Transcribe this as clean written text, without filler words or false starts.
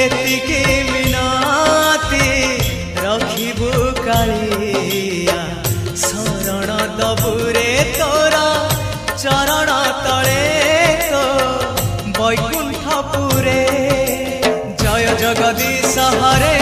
एतिके मिनती रखिबु कालिया शरण दबुरे तोरा चरण तले तो वैकुंठपुरे जय जगदीश हरे